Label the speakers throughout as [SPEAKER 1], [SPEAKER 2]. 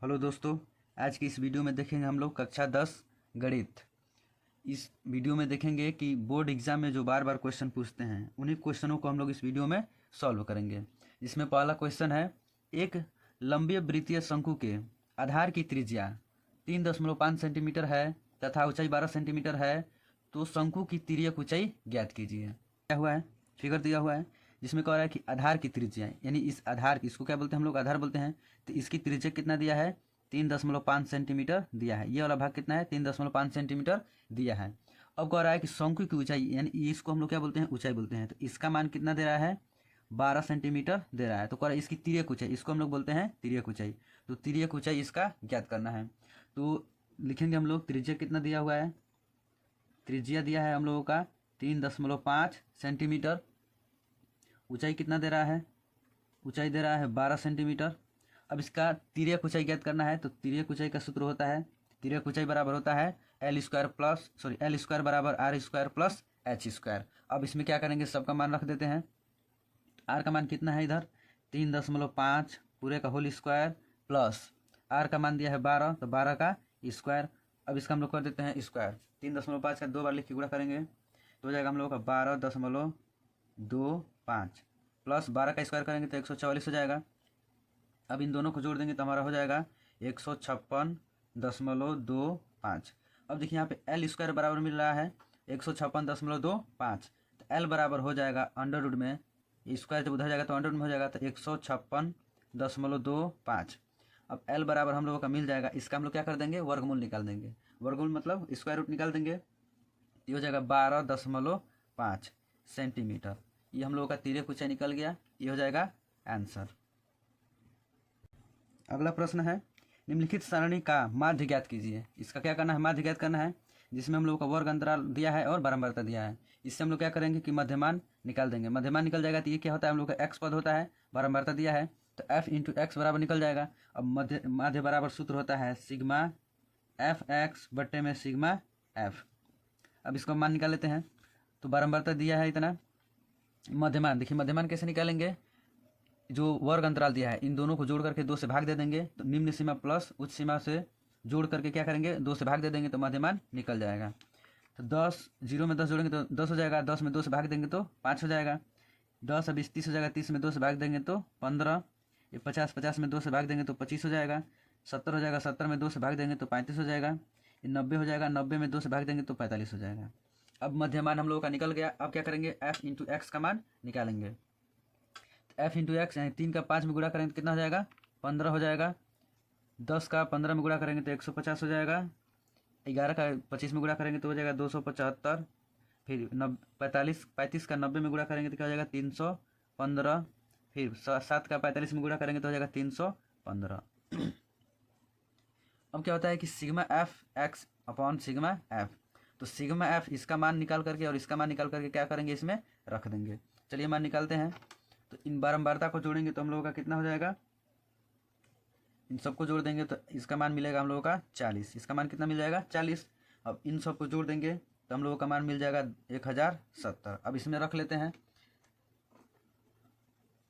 [SPEAKER 1] Hello दोस्तों, आज की इस वीडियो में देखेंगे हम लोग कक्षा 10 गणित। इस वीडियो में देखेंगे कि बोर्ड एग्जाम में जो बार बार क्वेश्चन पूछते हैं उन्हीं क्वेश्चनों को हम लोग इस वीडियो में सॉल्व करेंगे। इसमें पहला क्वेश्चन है, एक लंबी वृत्तीय शंकु के आधार की त्रिज्या 3.5 सेंटीमीटर है तथा ऊंचाई 12 सेंटीमीटर है, तो शंकु की तिर्यक ऊंचाई ज्ञात कीजिए। क्या हुआ है, फिगर दिया हुआ है जिसमें कह रहा है कि आधार की त्रिज्या, यानी इस आधार की, इसको क्या बोलते हैं हम लोग, आधार बोलते हैं। तो इसकी त्रिज्या कितना दिया है, 3.5 सेंटीमीटर दिया है। ये वाला भाग कितना है, 3.5 सेंटीमीटर दिया है। अब कह रहा है कि शंकु की ऊंचाई, यानी इसको हम लोग क्या बोलते हैं, ऊंचाई बोलते हैं। तो इसका मान कितना दे रहा है, 12 सेंटीमीटर दे रहा है। तो कह रहा है इसकी तिर्यक ऊंचाई, इसको हम लोग बोलते हैं तिर्यक ऊंचाई। तो तिर्यक ऊंचाई इसका ज्ञात करना है। तो लिखेंगे हम लोग, त्रिज्या कितना दिया हुआ है, त्रिज्या दिया है हम लोगों का 3.5 सेंटीमीटर। ऊंचाई कितना दे रहा है, ऊंचाई दे रहा है 12 सेंटीमीटर। अब इसका तिर्यक ऊंचाई ज्ञात करना है। तो तिर्यक ऊंचाई का सूत्र होता है, तिर्यक ऊंचाई बराबर होता है एल स्क्वायर बराबर R square plus H square. अब इसमें क्या करेंगे, सबका मान रख देते हैं। आर का मान कितना है इधर, 3.5 पूरे का होल स्क्वायर प्लस आर का मान दिया है 12, तो 12 का स्क्वायर। अब इसका हम लोग कर देते हैं स्क्वायर। 3.5 का 2 बार लिख के गुणा करेंगे तो हो जाएगा हम लोग का 12.25 प्लस 12 का स्क्वायर करेंगे तो 144 हो जाएगा। अब इन दोनों को जोड़ देंगे तो हमारा हो जाएगा 156.25। अब देखिए यहाँ पे एल स्क्वायर बराबर मिल रहा है 156.25, तो एल बराबर हो जाएगा अंडर रूट में, स्क्वायर जब उधर जाएगा तो अंडर रूट में हो जाएगा, तो 156.25। अब एल बराबर हम लोगों का मिल जाएगा। इसका हम लोग क्या कर देंगे, वर्गमूल निकाल देंगे। वर्गमूल मतलब स्क्वायर रूट निकाल देंगे। ये हो जाएगा 12.5 सेंटीमीटर। ये हम लोगों का तिर्यक ऊंचाई निकल गया। ये हो जाएगा आंसर। अगला प्रश्न है, निम्नलिखित सारणी का माध्य ज्ञात कीजिए। इसका क्या करना है, माध्य ज्ञात करना है, जिसमें हम लोगों का वर्ग अंतराल दिया है और बारंबारता दिया है। इससे हम लोग क्या करेंगे कि मध्यमान निकाल देंगे। मध्यमान निकल जाएगा तो ये क्या होता है, हम लोग का एक्स पद होता है, बारंबारता दिया है तो एफ इंटू एक्स बराबर निकल जाएगा। अब माध्य बराबर सूत्र होता है सिग्मा एफ एक्स बट्टे में सिग्मा एफ। अब इसको मान निकाल लेते हैं। तो बारंबारता दिया है इतना, मध्यमान, देखिए मध्यमान कैसे निकालेंगे, जो वर्ग अंतराल दिया है इन दोनों को जोड़ करके 2 से भाग दे देंगे, तो निम्न सीमा प्लस उच्च सीमा से जोड़ करके क्या करेंगे, 2 से भाग दे देंगे तो मध्यमान निकल जाएगा। तो 10, 0 में 10 जोड़ेंगे तो 10 हो जाएगा, 10 में 2 से भाग देंगे तो 5 हो जाएगा। 10 अब 30 हो जाएगा, 30 में 2 से भाग देंगे तो 15। ये 50, 50 में 2 से भाग देंगे तो 25 हो जाएगा। 70 हो जाएगा, 70 में 2 से भाग देंगे तो 35 हो जाएगा। ये 90 हो जाएगा, 90 में 2 से भाग देंगे तो 45 हो जाएगा। अब मध्यमान हम लोगों का निकल गया। अब क्या करेंगे, एफ इंटू एक्स का मान निकालेंगे। एफ इंटू एक्स, यानी 3 का 5 में गुणा करेंगे तो कितना हो जाएगा, 15 हो जाएगा। 10 का 15 में गुणा करेंगे तो 150 हो जाएगा। 11 का 25 में गुणा करेंगे तो हो जाएगा 275। फिर 35 का 90 में गुणा करेंगे तो क्या हो जाएगा 315। फिर 7 का 45 में गुणा करेंगे तो हो जाएगा 315। अब क्या होता है कि sigma F x upon sigma F, तो सिग्मा एफ इसका मान निकाल करके और इसका मान निकाल करके क्या करेंगे, इसमें रख देंगे। चलिए मान निकालते हैं। तो इन बारंबारता को जोड़ेंगे तो हम लोगों का कितना हो जाएगा, इन सबको जोड़ देंगे तो इसका मान मिलेगा हम लोगों का 40। इसका मान कितना मिल जाएगा, 40। अब इन सबको जोड़ देंगे तो हम लोगों का मान मिल जाएगा 1070। अब इसमें रख लेते हैं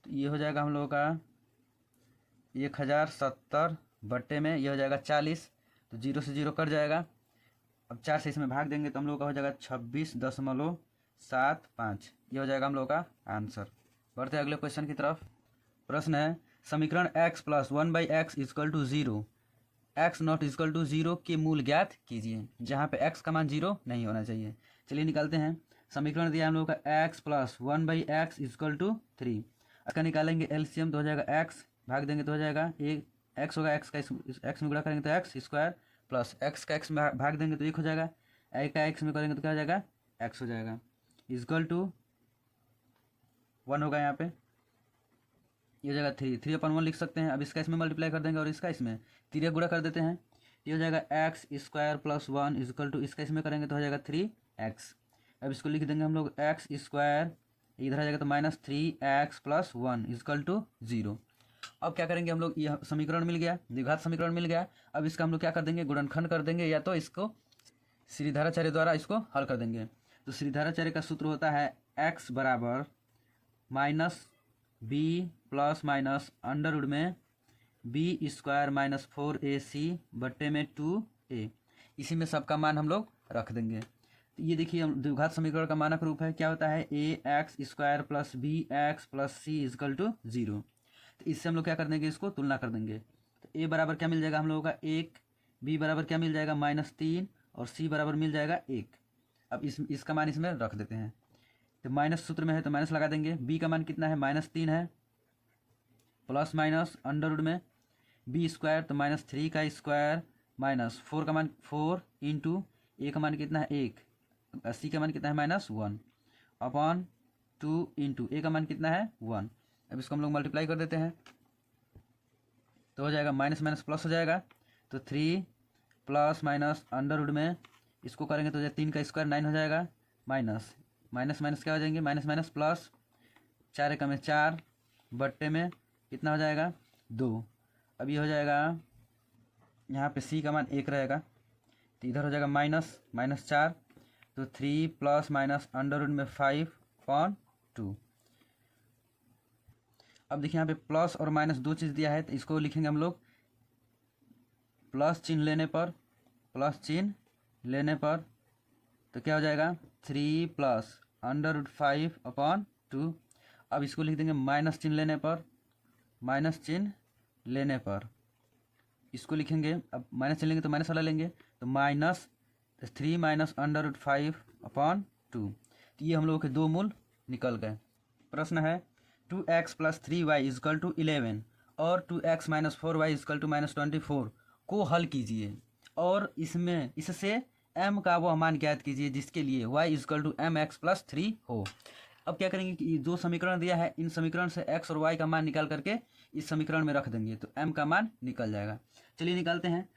[SPEAKER 1] तो ये हो जाएगा हम लोगों का 1070 बट्टे में ये हो जाएगा 40, तो 0 से 0 कट जाएगा। अब 4 से इसमें भाग देंगे तो हम लोगों का हो जाएगा 26.75। ये हो जाएगा हम लोगों का आंसर। बढ़ते हैं अगले क्वेश्चन की तरफ। प्रश्न है, समीकरण x plus 1/x is equal to 0, x not is equal to 0 के मूल ज्ञात कीजिए। जहाँ पे x का मान 0 नहीं होना चाहिए। चलिए निकालते हैं। समीकरण दिया हम लोगों का x plus 1/x is equal to 3। इसका निकालेंगे एलसीएम तो हो जाएगा x, भाग देंगे तो हो जाएगा एक x होगा, x का x में गुणा करेंगे तो x स्क्वायर प्लस x का x में भाग देंगे तो 1 हो जाएगा, a का x में करेंगे तो क्या हो जाएगा, x हो जाएगा। इजकल टू 1 होगा, यहाँ पे ये हो जाएगा 3/1 लिख सकते हैं। अब इसका इसमें मल्टीप्लाई कर देंगे और इसका इसमें तिर्यक गुणा कर देते हैं। ये हो जाएगा x square plus 1 is equal to, इसका इसमें करेंगे तो हो जाएगा 3x। अब इसको लिख देंगे हम लोग एक्स स्क्वायर, इधर आ जाएगा तो -3x प्लस 1 इजकल टू 0। अब क्या करेंगे हम लोग, यह समीकरण मिल गया, द्विघात समीकरण मिल गया। अब इसका हम लोग क्या कर देंगे, गुणनखंड कर देंगे, या तो इसको श्रीधराचार्य द्वारा इसको हल कर देंगे। तो श्रीधराचार्य का सूत्र होता है x बराबर -b plus minus under root में b² माइनस 4ac बट्टे में 2a, इसी में सबका मान हम लोग रख देंगे। तो ये देखिए हम द्विघात समीकरण का मानक रूप है, क्या होता है ax² plus bx plus c is equal to 0। तो इससे हम लोग क्या कर देंगे, इसको तुलना कर देंगे। तो a बराबर क्या मिल जाएगा हम लोगों का 1, b बराबर क्या मिल जाएगा -3 और c बराबर मिल जाएगा 1। अब इसका मान इसमें रख देते हैं। तो माइनस सूत्र में है तो माइनस लगा देंगे। b का मान कितना है -3 है, प्लस माइनस अंडर रूट में b² तो -3 का स्क्वायर माइनस 4 का मान 4 इंटू a का मान कितना है 1, c का मान कितना है -1 अपॉन 2 इंटू a का मान कितना है 1। अब इसको हम लोग मल्टीप्लाई कर देते हैं तो हो जाएगा माइनस माइनस प्लस हो जाएगा। तो 3 प्लस माइनस अंडर रूट में इसको करेंगे तो 3 का स्क्वायर 9 हो जाएगा, माइनस माइनस माइनस क्या हो जाएंगे माइनस माइनस प्लस, 4 एकम में 4 बट्टे में कितना हो जाएगा 2। अब ये हो जाएगा यहाँ पे c का मान 1 रहेगा तो इधर हो जाएगा माइनस माइनस 4, तो 3 प्लस माइनस अंडर रूट में 5/2। अब देखिए यहाँ पे प्लस और माइनस दो चीज़ दिया है तो इसको लिखेंगे हम लोग प्लस चिन्ह लेने पर तो क्या हो जाएगा 3 प्लस अंडर रूट 5/2। अब इसको लिख देंगे माइनस चिन्ह लेने पर इसको लिखेंगे। अब माइनस चिन्ह लेंगे तो माइनस वाला लेंगे तो माइनस 3 माइनस अंडर रूट 5/2। तो ये हम लोगों के दो मूल निकल गए। प्रश्न है 2x plus 3y is equal to 11 और 2x minus 4y is equal to -24 को हल कीजिए और इससे m का वो मान ज्ञात कीजिए जिसके लिए y is equal to mx plus 3 हो। अब क्या करेंगे कि जो समीकरण दिया है इन समीकरण से x और y का मान निकाल करके इस समीकरण में रख देंगे तो m का मान निकल जाएगा। चलिए निकालते हैं।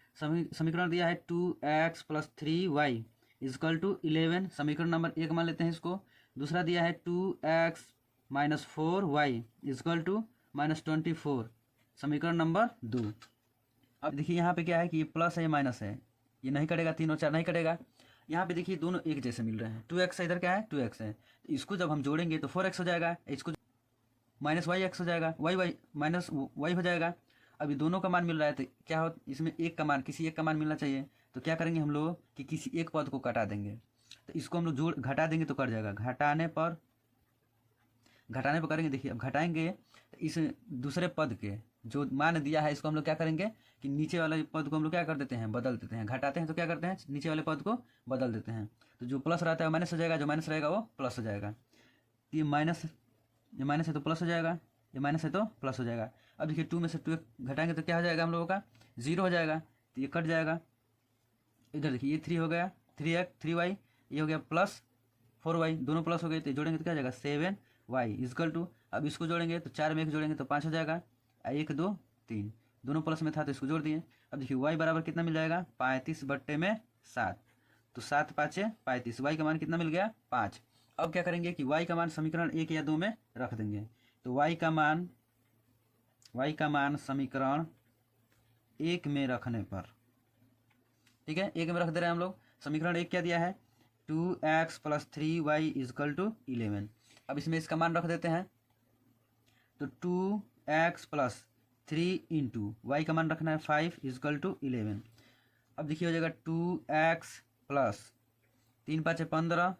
[SPEAKER 1] समीकरण दिया है 2x plus 3y is equal to 11, समीकरण नंबर 1 मान लेते हैं इसको। दूसरा दिया है 2x minus 4y is equal to -24, समीकरण नंबर 2। अब देखिए यहाँ पे क्या है कि ये प्लस है ये माइनस है, ये नहीं कटेगा, 3 और 4 नहीं कटेगा। यहाँ पे देखिए दोनों एक जैसे मिल रहे हैं, 2x है इधर क्या है 2x है, तो इसको जब हम जोड़ेंगे तो 4x हो जाएगा, इसको -yx हो जाएगा, y माइनस y हो जाएगा। अब ये दोनों का मान मिल रहा है तो क्या हो, इसमें एक का मान किसी एक का मान मिलना चाहिए। तो क्या करेंगे हम लोग कि किसी एक पद को घटा देंगे, तो इसको हम लोग घटा देंगे तो कट जाएगा। घटाने पर करेंगे, देखिए अब घटाएंगे तो इस दूसरे पद के जो मान दिया है इसको हम लोग क्या करेंगे कि नीचे वाले पद को हम लोग क्या कर देते हैं बदल देते हैं। घटाते हैं तो क्या करते हैं नीचे वाले पद को बदल देते हैं, तो जो प्लस रहता है माइनस हो जाएगा, जो माइनस रहेगा वो प्लस हो जाएगा। ये माइनस है तो प्लस हो जाएगा, ये माइनस है तो प्लस हो जाएगा। अब देखिए 2 में से 2 घटाएंगे तो क्या हो जाएगा हम लोगों का 0 हो जाएगा, तो ये कट जाएगा। इधर देखिए ये 3 हो गया, 3y ये हो गया प्लस 4y, दोनों प्लस हो गए तो जोड़ेंगे तो क्या हो जाएगा 7y इजकल टू। अब इसको जोड़ेंगे तो 4 में 1 जोड़ेंगे तो 5 हो जाएगा, 1 2 3 दोनों प्लस में था तो इसको जोड़ दिए। अब देखिए y बराबर कितना मिल जाएगा 35/7, तो 7 5 35, y का मान कितना मिल गया 5। अब क्या करेंगे कि y का मान समीकरण 1 या 2 में रख देंगे, तो y का मान समीकरण 1 में रखने पर, ठीक है 1 में रख दे रहे हैं हम लोग। समीकरण 1 क्या दिया है 2x plus 3y is equal to 11। अब इसमें इसका मान रख देते हैं तो 2x प्लस 3 इंटू वाई का मान रखना है 5 इजकल टू 11। अब देखिए हो जाएगा 2x प्लस 3 5 15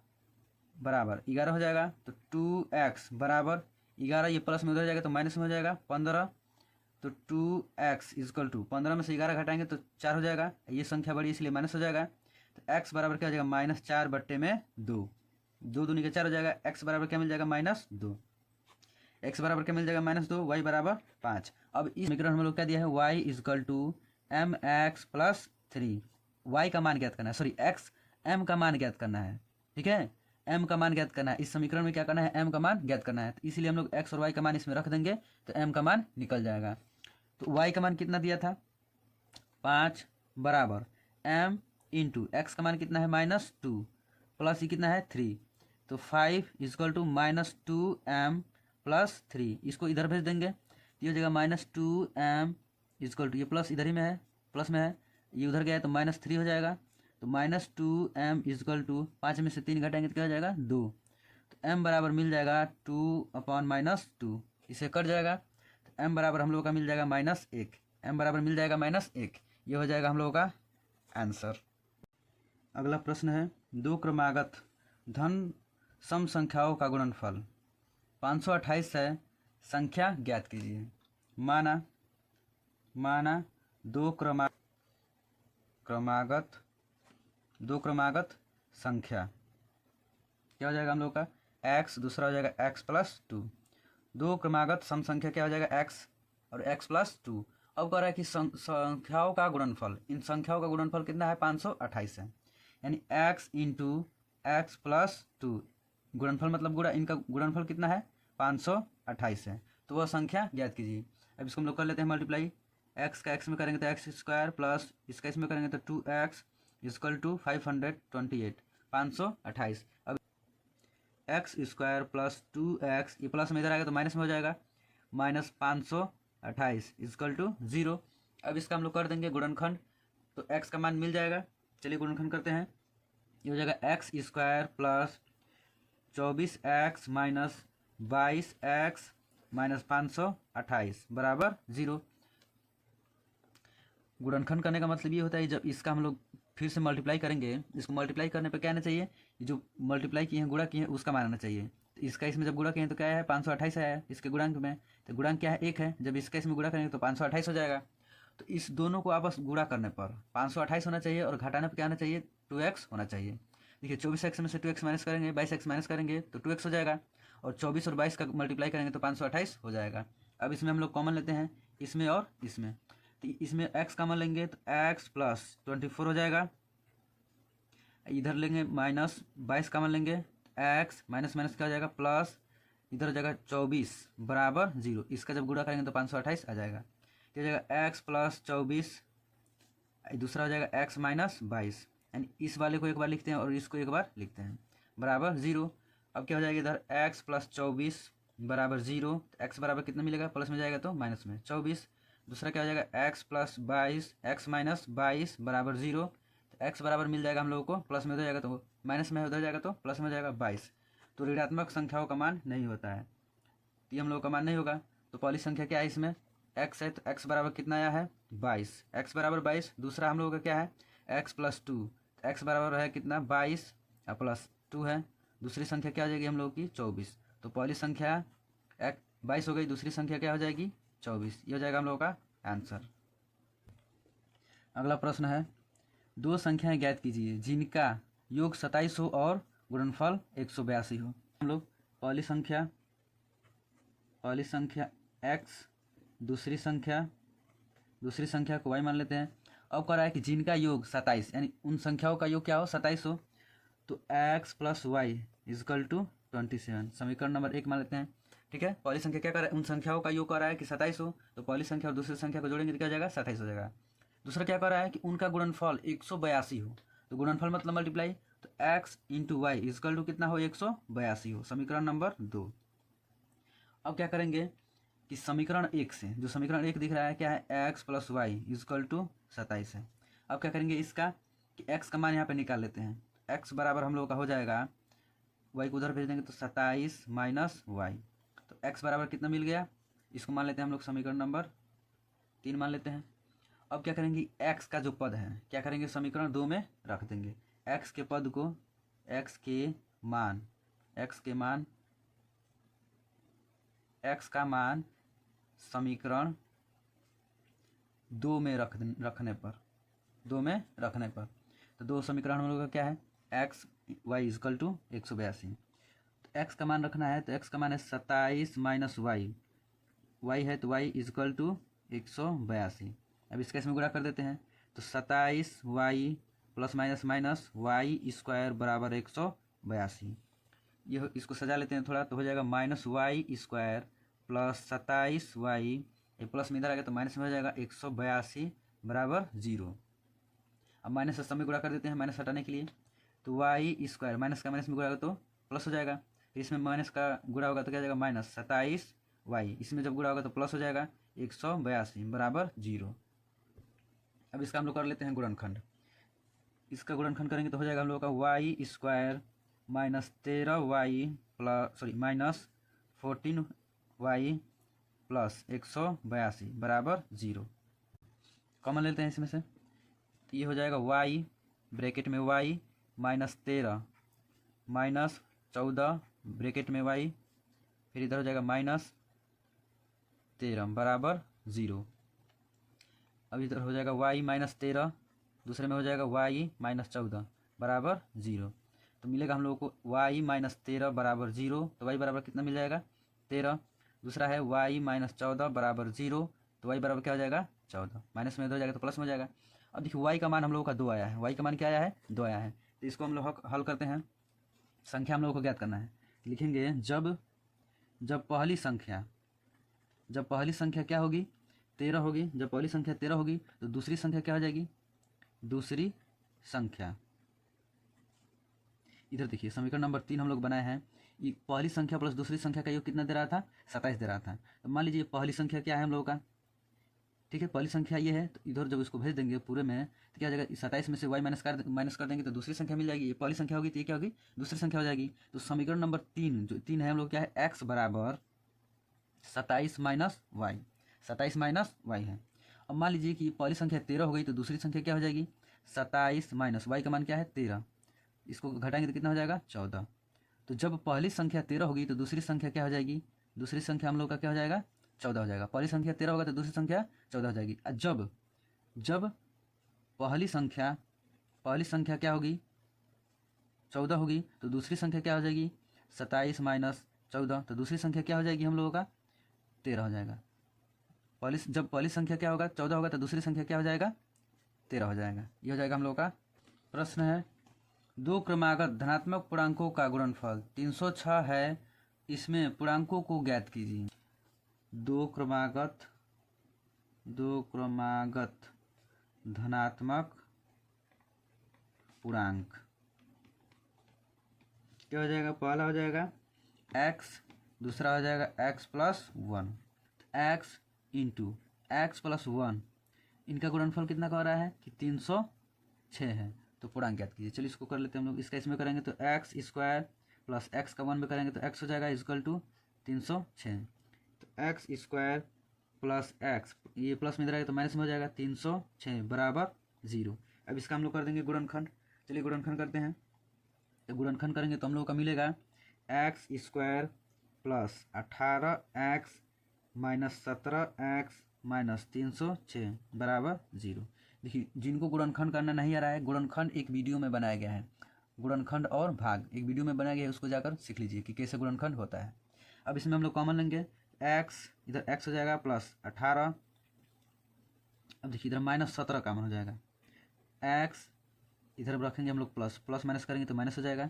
[SPEAKER 1] बराबर 11 हो जाएगा, तो 2x बराबर 11, ये प्लस में उधर जाएगा तो माइनस में हो जाएगा 15, तो 2x इजकल टू 15 में से 11 घटाएंगे तो 4 हो जाएगा, ये संख्या बड़ी इसलिए माइनस हो जाएगा। तो x बराबर क्या हो जाएगा -4/2, 2 दूनी का 4 हो जाएगा। x बराबर क्या मिल जाएगा -2, x बराबर क्या मिल जाएगा -2, y बराबर 5। अब इस समीकरण हम लोग क्या दिया है y is equal to mx plus 3, y का मान ज्ञात करना है, सॉरी x m का मान ज्ञात करना है, ठीक है m का मान ज्ञात करना है। इस समीकरण में क्या करना है m का मान ज्ञात करना है, तो इसलिए हम लोग x और y का मान इसमें रख देंगे तो m का मान निकल जाएगा। तो y का मान कितना दिया था 5 बराबर m इंटू एक्स का मान कितना है -2 प्लस ये कितना है 3, तो 5 इजकल टू -2m प्लस 3, इसको इधर भेज देंगे, ये हो जाएगा -2m इजकल टू, ये प्लस इधर ही में है प्लस में है, ये उधर गया है तो -3 हो जाएगा, तो -2m इजकल टू 5 में से 3 घटाएंगे तो क्या हो जाएगा 2, तो m बराबर मिल जाएगा 2/-2, इसे कट जाएगा तो m बराबर हम लोग का मिल जाएगा -1। m बराबर मिल जाएगा -1। ये हो जाएगा हम लोगों का आंसर। अगला प्रश्न है, दो क्रमागत धन सम संख्याओं का गुणनफल 528 है, संख्या ज्ञात कीजिए। माना दो क्रमागत संख्या क्या हो जाएगा हम लोग का x, दूसरा हो जाएगा x+2। दो क्रमागत सम संख्या क्या हो जाएगा x और x+2। अब कह रहा है कि संख्याओं का गुणनफल, इन संख्याओं का गुणनफल कितना है 528 है, यानी x इंटू x+2 गुणनफल मतलब गुणा, इनका गुणनफल कितना है 528 है। तो वह संख्या ज्ञात कीजिए। अब इसको हम लोग कर लेते हैं मल्टीप्लाई। x का x में करेंगे तो x² प्लस इसका इसमें करेंगे तो 2x = 528 528। अब x² प्लस 2x, ये प्लस में इधर आएगा तो माइनस में हो जाएगा, -528 = 0। अब इसका हम लोग कर देंगे गुणनखंड, तो x का मान मिल जाएगा। चलिए गुणनखंड करते हैं। ये हो जाएगा x² plus 24x minus 22x minus 528 बराबर 0। गुणनखंड करने का मतलब ये होता है जब इसका हम लोग फिर से मल्टीप्लाई करेंगे, इसको मल्टीप्लाई करने पे क्या आना चाहिए, जो मल्टीप्लाई किए हैं गुणा किए हैं उसका मान आना चाहिए। तो इसका इसमें जब गुणा किए हैं तो क्या है 528 आया है इसके गुणांक में, तो गुणांक क्या है 1 है, जब इसका इसमें गुणा करेंगे तो 528 हो जाएगा। तो इस दोनों को आपस गुणा करने पर 528 होना चाहिए और घटाने पर क्या आना चाहिए 2x होना चाहिए। देखिए 24x में से 2x माइनस करेंगे, 22x माइनस करेंगे तो 2x हो जाएगा, और 24 और 22 का मल्टीप्लाई करेंगे तो 528 हो जाएगा। अब इसमें हम लोग कॉमन लेते हैं, इसमें और इसमें, तो इसमें x कॉमन लेंगे तो x+24 हो जाएगा। इधर लेंगे -22 कॉमन लेंगे, x माइनस माइनस क्या हो जाएगा प्लस, इधर हो जाएगा 24 बराबर 0। इसका जब गुणा करेंगे तो 528 आ जाएगा। तो हो जाएगा x+24, दूसरा हो जाएगा x - 22, यानी इस वाले को एक बार लिखते हैं और इसको एक बार लिखते हैं बराबर 0। अब क्या हो जाएगा इधर x+24 बराबर 0, तो x बराबर कितना मिलेगा, प्लस में जाएगा तो माइनस में 24। दूसरा क्या हो जाएगा x+22 x - 22 बराबर 0, तो x बराबर मिल जाएगा हम लोगों को, प्लस में हो जाएगा तो माइनस में हो जाएगा तो प्लस में हो जाएगा 22। तो ऋणात्मक संख्याओं का मान नहीं होता है, तो ये हम लोगों का मान नहीं होगा। तो पहली संख्या क्या है इसमें x है, तो x बराबर कितना आया है 22, x बराबर 22। दूसरा हम लोगों का क्या है x+2, x बराबर है कितना 22 और +2 है। दूसरी संख्या क्या हो जाएगी हम लोग की 24। तो पहली संख्या 22 हो गई, दूसरी संख्या क्या हो जाएगी 24। ये हो जाएगा हम लोगों का आंसर। अगला प्रश्न है, दो संख्याएं ज्ञात कीजिए जिनका योग 27 हो और गुणनफल 182 हो। हम लोग पहली संख्या x, दूसरी संख्या को y मान लेते हैं। अब कह रहा है कि जिनका योग 27, यानी उन संख्याओं का योग क्या हो 27 हो, तो x + y = 27 समीकरण नंबर 1 मान लेते हैं। ठीक है, पहली संख्या क्या कर रहा है, उन संख्याओं का योग कर रहा है कि 27 हो, तो पहली संख्या और दूसरी संख्या को जोड़ेंगे तो क्या हो जाएगा 27 हो जाएगा। दूसरा क्या कर रहा है कि उनका गुणनफल 182 हो, तो गुणनफल मतलब मल्टीप्लाई, तो x × y = कितना हो 182 हो, समीकरण नंबर 2। अब क्या करेंगे कि समीकरण 1 से, जो समीकरण 1 दिख रहा है क्या है x + y = 27 है। अब क्या करेंगे इसका कि x का मान यहाँ पे निकाल लेते हैं। x बराबर हम लोग का हो जाएगा, y को उधर भेज देंगे तो 27 - y, तो x बराबर कितना मिल गया, इसको मान लेते हैं हम लोग समीकरण नंबर 3 मान लेते हैं। अब क्या करेंगे x का जो पद है क्या करेंगे समीकरण 2 में रख देंगे, x के पद को x का मान समीकरण 2 में रखने पर तो दो समीकरण हम लोग का क्या है x y = 182। तो x का मान रखना है, तो x का मान है 27 - y है तो y = 182। अब इसका इसमें गुणा कर देते हैं, तो 27y ± y² बराबर 182। ये इसको सजा लेते हैं थोड़ा, तो हो जाएगा -y² प्लस 27y, ये प्लस में इधर आ गया तो माइनस में हो जाएगा 182 बराबर 0। अब माइनस से सब में गुणा कर देते हैं माइनस हटाने के लिए, तो y² माइनस का माइनस में गुणा होगा तो प्लस हो जाएगा, फिर इसमें माइनस का गुणा होगा तो क्या जाएगा -27y, इसमें जब गुणा होगा तो प्लस हो जाएगा 182 बराबर 0। अब इसका हम लोग कर लेते हैं गुणनखंड। इसका गुणनखंड करेंगे तो हो जाएगा हम लोग का y² -13y -14y + 182 बराबर 0। कॉमन लेते हैं इसमें से, ये हो जाएगा y ब्रैकेट में y माइनस 13 माइनस 14 ब्रैकेट में y, फिर इधर हो जाएगा माइनस 13 बराबर 0। अब इधर हो जाएगा y माइनस 13, दूसरे में हो जाएगा y माइनस 14 बराबर 0। तो मिलेगा हम लोगों को y माइनस 13 बराबर 0, तो y बराबर कितना मिल जाएगा 13। दूसरा है y माइनस 14 बराबर 0, तो y बराबर क्या हो जाएगा 14, माइनस में इधर हो जाएगा तो प्लस में हो जाएगा। अब देखिए y का मान हम लोगों का 2 आया है, y का मान क्या आया है 2 आया है। तो इसको हम लोग हल करते हैं, संख्या हम लोगों को ज्ञात करना है। लिखेंगे जब पहली संख्या क्या होगी 13 होगी, जब पहली संख्या 13 होगी तो दूसरी संख्या क्या हो जाएगी, दूसरी संख्या, इधर देखिए समीकरण नंबर 3 हम लोग बनाए हैं। ये पहली संख्या प्लस दूसरी संख्या का योग कितना दे रहा था 27 दे रहा था। तो मान लीजिए पहली संख्या क्या है हम लोगों का, ठीक है पहली संख्या ये है, तो इधर जब इसको भेज देंगे पूरे में तो क्या हो जाएगा 27 में से y माइनस कर देंगे तो दूसरी संख्या मिल जाएगी। ये पहली संख्या होगी तो ये क्या होगी दूसरी संख्या हो जाएगी। तो समीकरण नंबर 3 जो 3 है हम लोग क्या है x बराबर 27 माइनस वाई, 27 माइनस वाई है। अब मान लीजिए कि पहली संख्या 13 हो गई तो दूसरी संख्या क्या हो जाएगी 27 माइनस वाई का मान क्या है 13, इसको घटाएंगे तो कितना हो जाएगा 14। तो जब पहली संख्या 13 होगी तो दूसरी संख्या क्या हो जाएगी, दूसरी संख्या हम लोग का क्या हो जाएगा 14 हो जाएगा। पहली संख्या 13 होगा तो दूसरी संख्या 14 हो जाएगी। जब पहली संख्या क्या होगी 14 होगी तो दूसरी संख्या क्या हो जाएगी 27 माइनस 14, तो दूसरी संख्या क्या हो जाएगी हम लोगों का 13 हो जाएगा। जब पहली संख्या क्या होगा 14 होगा तो दूसरी संख्या क्या हो जाएगा 13 हो जाएगा। ये हो जाएगा हम लोगों का। प्रश्न है दो क्रमागत धनात्मक पूर्णांकों का गुणनफल 306 है, इसमें पूर्णांकों को ज्ञात कीजिए। दो क्रमागत धनात्मक पूर्णांक क्या हो जाएगा, पहला हो जाएगा x, दूसरा हो जाएगा x plus 1, x into x plus 1, इनका गुणनफल कितना का हो रहा है कि 306 है। तो पूर्णांक ज्ञात कीजिए। चलिए इसको कर लेते हैं हम लोग। इसका इसमें करेंगे तो एक्स स्क्वायर प्लस एक्स का 1 में करेंगे तो x हो जाएगा इक्वल टू 306। तो एक्स स्क्वायर प्लस एक्स, ये प्लस में इधर आएगा तो माइनस में हो जाएगा 306 बराबर 0। अब इसका हम लोग कर देंगे गुणनखंड। चलिए गुणनखंड करते हैं। तो गुणनखंड करेंगे तो हम लोग का मिलेगा x square plus 18x minus 17x minus 306 बराबर 0। देखिए जिनको गुणनखंड करना नहीं आ रहा है, गुणनखंड एक वीडियो में बनाया गया है, गुणनखंड और भाग एक वीडियो में बनाया गया है, उसको जाकर सीख लीजिए कि कैसे गुणनखंड होता है। अब इसमें हम लोग कॉमन लेंगे x, इधर x हो जाएगा प्लस 18, अब देखिए इधर माइनस 17 कॉमन हो जाएगा, x इधर रखेंगे हम लोग प्लस माइनस करेंगे तो माइनस हो जाएगा,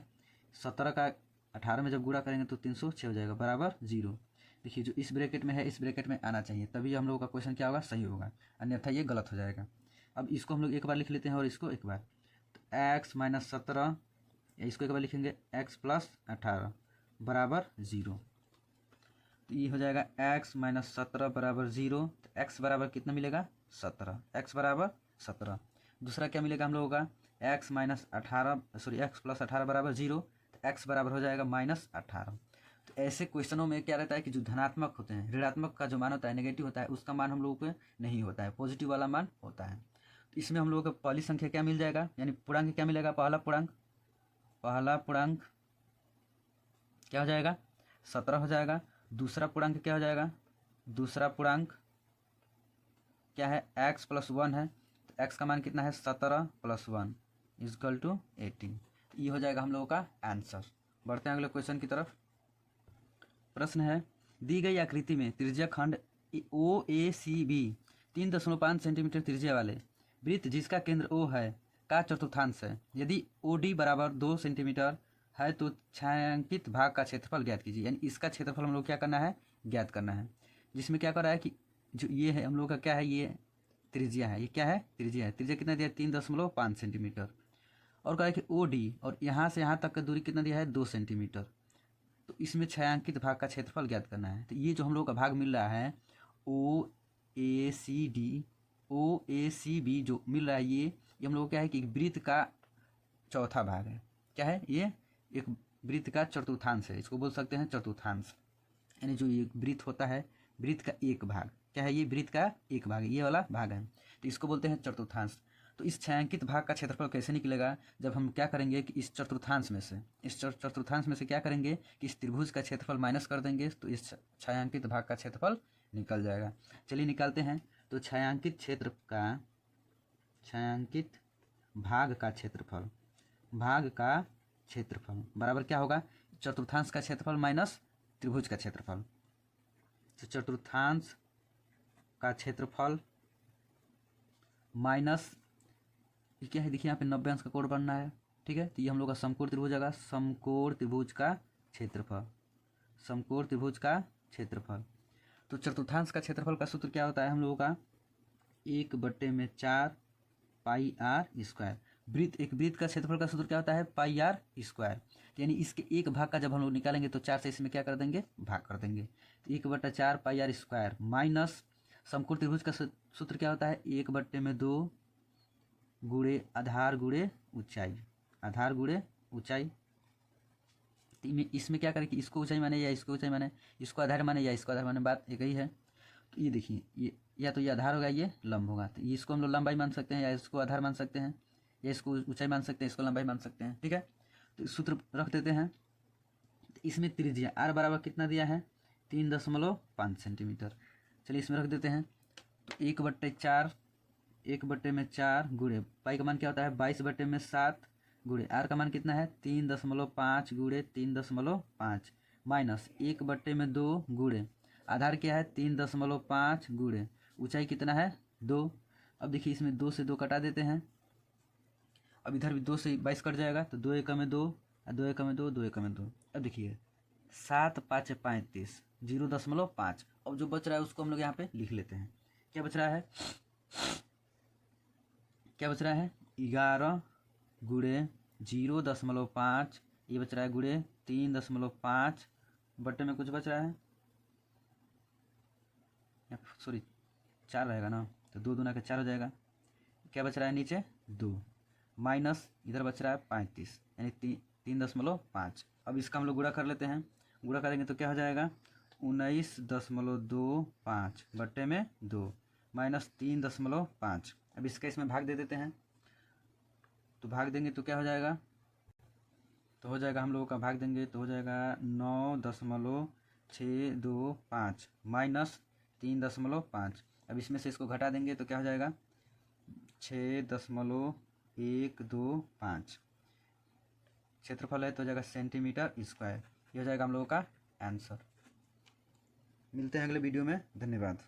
[SPEAKER 1] 17 का 18 में जब गुणा करेंगे तो 306 हो जाएगा बराबर 0। देखिए जो इस ब्रैकेट में है इस ब्रैकेट में आना चाहिए, तभी हम लोगों का क्वेश्चन क्या होगा सही होगा, अन्यथा ये गलत हो जाएगा। अब इसको हम लोग एक बार लिख लेते हैं और इसको एक बार, तो x माइनस 17, इसको एक बार लिखेंगे x प्लस 18 बराबर 0। तो ये हो जाएगा x माइनस 17 बराबर 0। तो x बराबर कितना मिलेगा 17, x बराबर 17। दूसरा क्या मिलेगा हम लोगों का x माइनस 18 x प्लस 18 बराबर 0, तो x बराबर हो जाएगा माइनस 18। तो ऐसे क्वेश्चनों में क्या रहता है कि जो धनात्मक होते हैं, ऋणात्मक का जो मान होता है, नेगेटिव होता है, उसका मान हम लोगों को नहीं होता है, पॉजिटिव वाला मान होता है। तो इसमें हम लोगों को पहली संख्या क्या मिल जाएगा, यानी पूर्णांक क्या मिलेगा, पहला पूर्णांक क्या हो जाएगा 17 हो जाएगा। दूसरा पूर्णांक क्या हो जाएगा, दूसरा पूर्णांक क्या है x प्लस 1 है, तो x का मान कितना है 17 प्लस 1 इक्वल टू 18। ये हो जाएगा हम लोगों का आंसर। बढ़ते हैं अगले क्वेश्चन की तरफ। प्रश्न है दी गई आकृति में त्रिज्या खंड OACB 3.5 सेंटीमीटर त्रिज्या वाले वृत्त जिसका केंद्र O है का चतुर्थांश है। यदि OD बराबर 2 सेंटीमीटर है तो छायांकित भाग का क्षेत्रफल ज्ञात कीजिए। यानी इसका क्षेत्रफल हम लोग क्या करना है, ज्ञात करना है। जिसमें क्या कर रहा है कि जो ये है हम लोग का क्या है, ये त्रिज्या है, ये क्या है त्रिज्या है। त्रिज्या कितना दिया है 3.5 सेंटीमीटर, और कहा है कि OD और यहाँ से यहाँ तक का दूरी कितना दिया है 2 सेंटीमीटर। तो इसमें छायांकित भाग का क्षेत्रफल ज्ञात करना है। तो ये जो हम लोग का भाग मिल रहा है OACB जो मिल रहा है, ये हम लोग क्या है कि एक वृत्त का चौथा भाग है। क्या है, ये एक वृत्त का चतुर्थांश है, इसको बोल सकते हैं चतुर्थांश। यानी जो ये वृत्त होता है, वृत्त का एक भाग क्या है, ये वृत्त का एक भाग है, ये वाला भाग है। तो इसको बोलते हैं चतुर्थांश। तो इस छायांकित भाग का क्षेत्रफल कैसे निकलेगा, जब हम क्या करेंगे कि इस चतुर्थांश में से क्या करेंगे कि इस त्रिभुज का क्षेत्रफल माइनस कर देंगे, तो इस छायांकित भाग का क्षेत्रफल निकल जाएगा। चलिए निकालते हैं। तो छायांकित भाग का क्षेत्रफल बराबर क्या होगा, चतुर्थांश का क्षेत्रफल माइनस त्रिभुज का क्षेत्रफल। तो चतुर्थांश का क्षेत्रफल माइनस ये क्या है, देखिए यहाँ पे 90 अंश का कोण बनना है, ठीक है। तो ये हम लोग का समकोण त्रिभुज होगा, समकोण त्रिभुज का क्षेत्रफल। तो चतुर्थांश का क्षेत्रफल का सूत्र क्या होता है हम लोगों का, 1/4 पाई आर स्क्वायर। एक वृत्त का क्षेत्रफल का सूत्र क्या होता है, पाई आर स्क्वायर। यानी इसके एक भाग का जब हम लोग निकालेंगे तो 4 से इसमें क्या कर देंगे, भाग कर देंगे। तो 1/4 पाई आर स्क्वायर माइनस समकोण त्रिभुज का सूत्र क्या होता है, 1/2 गुणे आधार गुणे ऊंचाई। तो इसमें क्या करें कि इसको ऊंचाई माने या इसको ऊंचाई माने, इसको आधार माने या इसको आधार माने, बात एक ही है। तो ये देखिए, ये या तो ये आधार होगा, ये लंब होगा। तो इसको हम लोग लंबाई मान सकते हैं, या इसको आधार मान सकते हैं, या इसको ऊंचाई मान सकते हैं, इसको लंबाई मान सकते हैं, ठीक है। तो सूत्र रख देते हैं। तो इसमें त्रिज्या आर बराबर कितना दिया है, 3.5 सेंटीमीटर। चलिए इसमें रख देते हैं। तो 1/4 गुणे पाई का मान क्या होता है, 22/7 गुणे आर का मान कितना है, 3.5 गुणे 3.5 माइनस 1/2 गुणे आधार क्या है, 3.5 गुणे ऊंचाई कितना है, 2। अब देखिए इसमें 2 से 2 कटा देते हैं। अब इधर भी 2 से 22 कट जाएगा, तो 2 एकम में 2, 2 एकम में 2, 2 एकम में 2। अब देखिए 7 5 35 0.5। अब जो बच रहा है उसको हम लोग यहाँ पे लिख लेते हैं। क्या बच रहा है 11 गुणे 0.5, ये बच रहा है गुणे 3.5 बट्टे में कुछ बच रहा है, सॉरी 4 रहेगा ना, तो 2 दूना का 4 हो जाएगा। क्या बच रहा है नीचे 2 माइनस इधर बच रहा है 35 यानी 3.5। अब इसका हम लोग गुणा कर लेते हैं। गुणा करेंगे तो क्या हो जाएगा, 19.25 बट्टे में 2 माइनस 3.5। अब इसका इसमें भाग दे देते हैं। तो भाग देंगे तो क्या हो जाएगा, तो हो जाएगा हम लोगों का भाग देंगे तो हो जाएगा 9.625 माइनस 3.5। अब इसमें से इसको घटा देंगे तो क्या हो जाएगा, 6.125 क्षेत्रफल है, तो हो जाएगा सेंटीमीटर स्क्वायर। ये हो जाएगा हम लोगों का आंसर। मिलते हैं अगले वीडियो में, धन्यवाद।